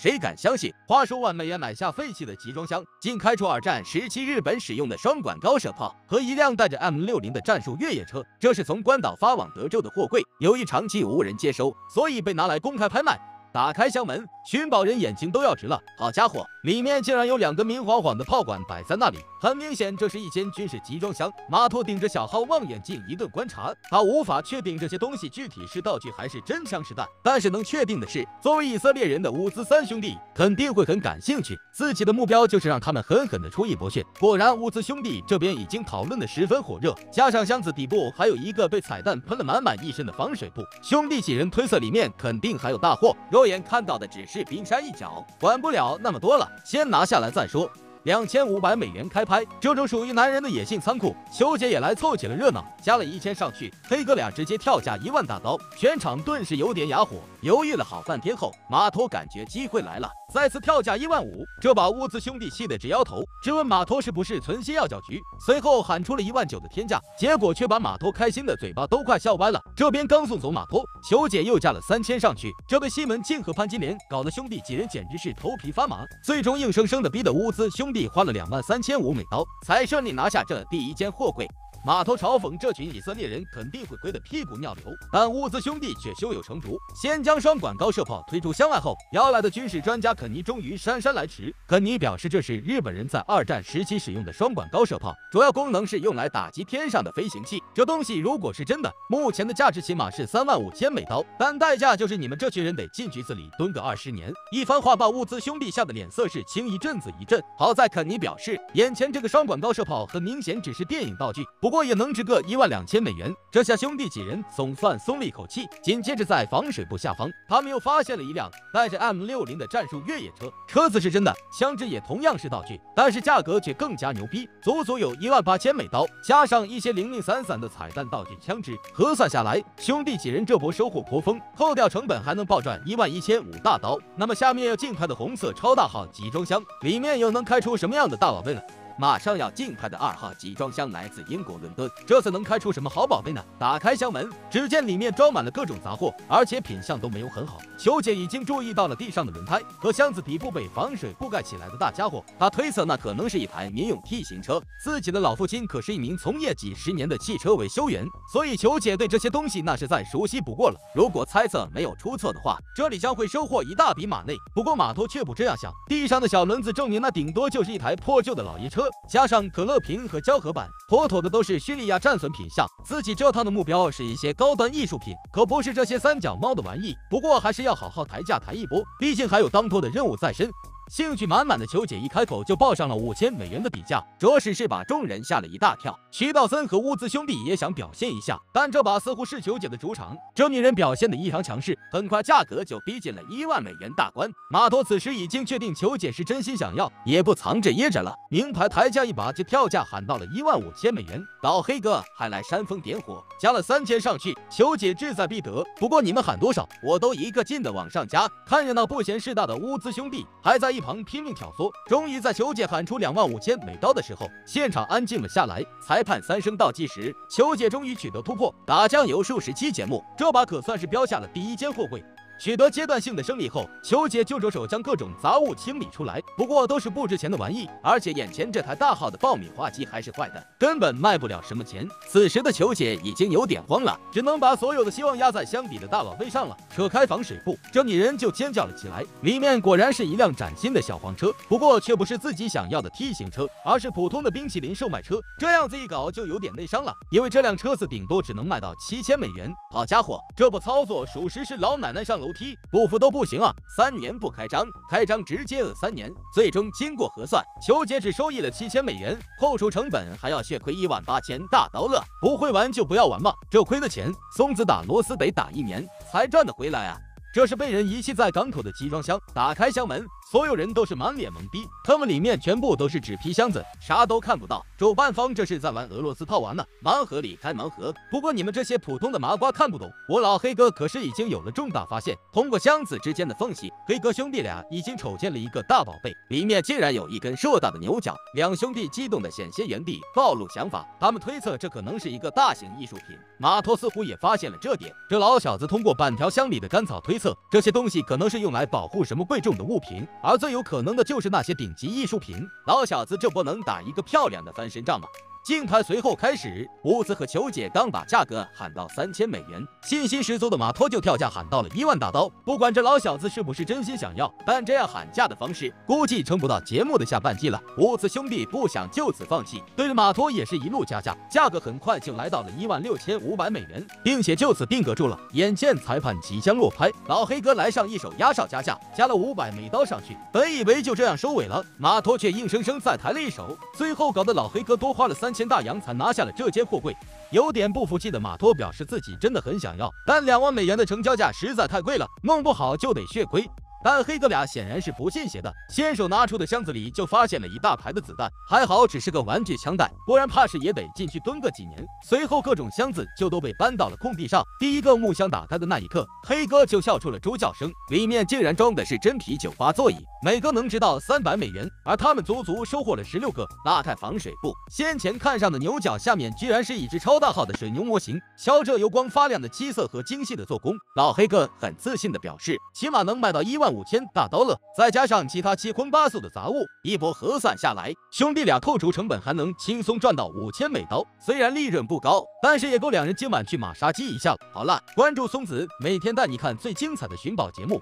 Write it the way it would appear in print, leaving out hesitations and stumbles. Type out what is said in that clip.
谁敢相信？话说万美元买下废弃的集装箱，竟开出2战时期日本使用的双管高射炮和一辆带着 M60的战术越野车。这是从关岛发往德州的货柜，由于长期无人接收，所以被拿来公开拍卖。打开箱门，寻宝人眼睛都要直了。好家伙，里面竟然有2个明晃晃的炮管摆在那里，很明显这是一间军事集装箱。马托顶着小号望远镜一顿观察，他无法确定这些东西具体是道具还是真枪实弹，但是能确定的是，作为以色列人的乌兹3兄弟肯定会很感兴趣，自己的目标就是让他们狠狠地出一波血。果然，乌兹兄弟这边已经讨论得十分火热，加上箱子底部还有一个被彩弹喷了满满一身的防水布，兄弟几人推测里面肯定还有大货。肉眼看到的只是冰山一角，管不了那么多了，先拿下来再说。2500美元开拍，这种属于男人的野性仓库，修姐也来凑起了热闹，加了1000上去，黑哥俩直接跳价1万大刀，全场顿时有点哑火。犹豫了好半天后，马托感觉机会来了，再次跳价1万5，这把乌兹兄弟气得直摇头，质问马托是不是存心要搅局，随后喊出了1万9的天价，结果却把马托开心的嘴巴都快笑歪了。这边刚送走马托，修姐又加了3000上去，这对西门庆和潘金莲搞得兄弟几人简直是头皮发麻，最终硬生生的逼得乌兹兄弟花了23500美刀，才顺利拿下这第一间货柜。马头嘲讽这群以色列人肯定会亏得屁股尿流，但乌兹兄弟却胸有成竹，先将双管高射炮推出箱外后，邀来的军事专家肯尼终于姗姗来迟。肯尼表示，这是日本人在2战时期使用的双管高射炮，主要功能是用来打击天上的飞行器。这东西如果是真的，目前的价值起码是35000美刀，但代价就是你们这群人得进局子里蹲个20年。一番话把乌兹兄弟吓得脸色是青一阵子一阵。好在肯尼表示，眼前这个双管高射炮很明显只是电影道具，不过也能值个12000美元。这下兄弟几人总算松了一口气。紧接着在防水布下方，他们又发现了一辆带着 M60的战术越野车，车子是真的，枪支也同样是道具，但是价格却更加牛逼，足足有18000美刀，加上一些零零散散的彩弹道具枪支，核算下来，兄弟几人这波收获颇丰，扣掉成本还能暴赚11500大刀。那么下面要竞拍的红色超大号集装箱里面又能开出什么样的大宝贝呢？马上要竞拍的2号集装箱来自英国伦敦，这次能开出什么好宝贝呢？打开箱门，只见里面装满了各种杂货，而且品相都没有很好。修姐已经注意到了地上的轮胎和箱子底部被防水覆盖起来的大家伙，她推测那可能是一台民用 T 型车。自己的老父亲可是一名从业几十年的汽车维修员，所以修姐对这些东西那是再熟悉不过了。如果猜测没有出错的话，这里将会收获一大笔马内。不过马头却不这样想，地上的小轮子证明那顶多就是一台破旧的老爷车，加上可乐瓶和胶合板，妥妥的都是叙利亚战损品项。自己这趟的目标是一些高端艺术品，可不是这些三脚猫的玩意。不过还是要好好抬价抬一波，毕竟还有当头的任务在身。兴趣满满的球姐一开口就报上了5000美元的底价，着实是把众人吓了一大跳。徐道森和乌兹兄弟也想表现一下，但这把似乎是球姐的主场，这女人表现得异常强势，很快价格就逼近了1万美元大关。马托此时已经确定球姐是真心想要，也不藏着掖着了，名牌抬价一把就跳价喊到了15000美元。老黑哥还来煽风点火，加了3000上去，球姐志在必得。不过你们喊多少，我都一个劲的往上加。看热闹不嫌事大的乌兹兄弟还在一旁拼命挑唆，终于在球姐喊出25000美刀的时候，现场安静了下来。裁判3声倒计时，球姐终于取得突破，打酱油数10期节目，这把可算是标下了第1间货柜。取得阶段性的胜利后，球姐就着手将各种杂物清理出来，不过都是不值钱的玩意，而且眼前这台大号的爆米花机还是坏的，根本卖不了什么钱。此时的球姐已经有点慌了，只能把所有的希望压在箱底的大宝贝上了。扯开防水布，这女人就尖叫了起来，里面果然是一辆崭新的小黄车，不过却不是自己想要的 T 型车，而是普通的冰淇淋售卖车。这样子一搞就有点内伤了，因为这辆车子顶多只能卖到7000美元。好家伙，这波操作属实是老奶奶上楼梯，不服都不行啊！3年不开张，开张直接饿3年。最终经过核算，球姐只收益了7000美元，扣除成本还要血亏18000大刀了。不会玩就不要玩嘛，这亏的钱，松子打螺丝得打1年才赚得回来啊！这是被人遗弃在港口的集装箱，打开箱门，所有人都是满脸懵逼，他们里面全部都是纸皮箱子，啥都看不到。主办方这是在玩俄罗斯套娃呢，盲盒里开盲盒。不过你们这些普通的麻瓜看不懂，我老黑哥可是已经有了重大发现。通过箱子之间的缝隙，黑哥兄弟俩已经瞅见了一个大宝贝，里面竟然有一根硕大的牛角。两兄弟激动的险些原地暴露想法，他们推测这可能是一个大型艺术品。马托似乎也发现了这点，这老小子通过半条箱里的干草推测，这些东西可能是用来保护什么贵重的物品，而最有可能的就是那些顶级艺术品。老小子这不能打一个漂亮的翻身仗吗？竞拍随后开始，乌兹和球姐刚把价格喊到$3000，信心十足的马托就跳价喊到了1万大刀。不管这老小子是不是真心想要，但这样喊价的方式估计撑不到节目的下半季了。乌兹兄弟不想就此放弃，对着马托也是一路加价，价格很快就来到了$16500，并且就此定格住了。眼见裁判即将落拍，老黑哥来上一手压哨加价，加了$500上去，本以为就这样收尾了，马托却硬生生再抬了一手，最后搞得老黑哥多花了3000大洋才拿下了这间货柜。有点不服气的马托表示自己真的很想要，但$2万的成交价实在太贵了，弄不好就得血亏。但黑哥俩显然是不信邪的，先手拿出的箱子里就发现了一大排的子弹，还好只是个玩具枪弹，不然怕是也得进去蹲个几年。随后各种箱子就都被搬到了空地上，第一个木箱打开的那一刻，黑哥就笑出了猪叫声，里面竟然装的是真皮酒吧座椅，每个能值到$300，而他们足足收获了16个。拉开防水布，先前看上的牛角下面居然是一只超大号的水牛模型，瞧这油光发亮的漆色和精细的做工，老黑哥很自信的表示，起码能卖到15000大刀了，再加上其他七荤八素的杂物，一波核算下来，兄弟俩扣除成本还能轻松赚到$5000刀。虽然利润不高，但是也够两人今晚去马杀鸡一下了。好了，关注松子，每天带你看最精彩的寻宝节目。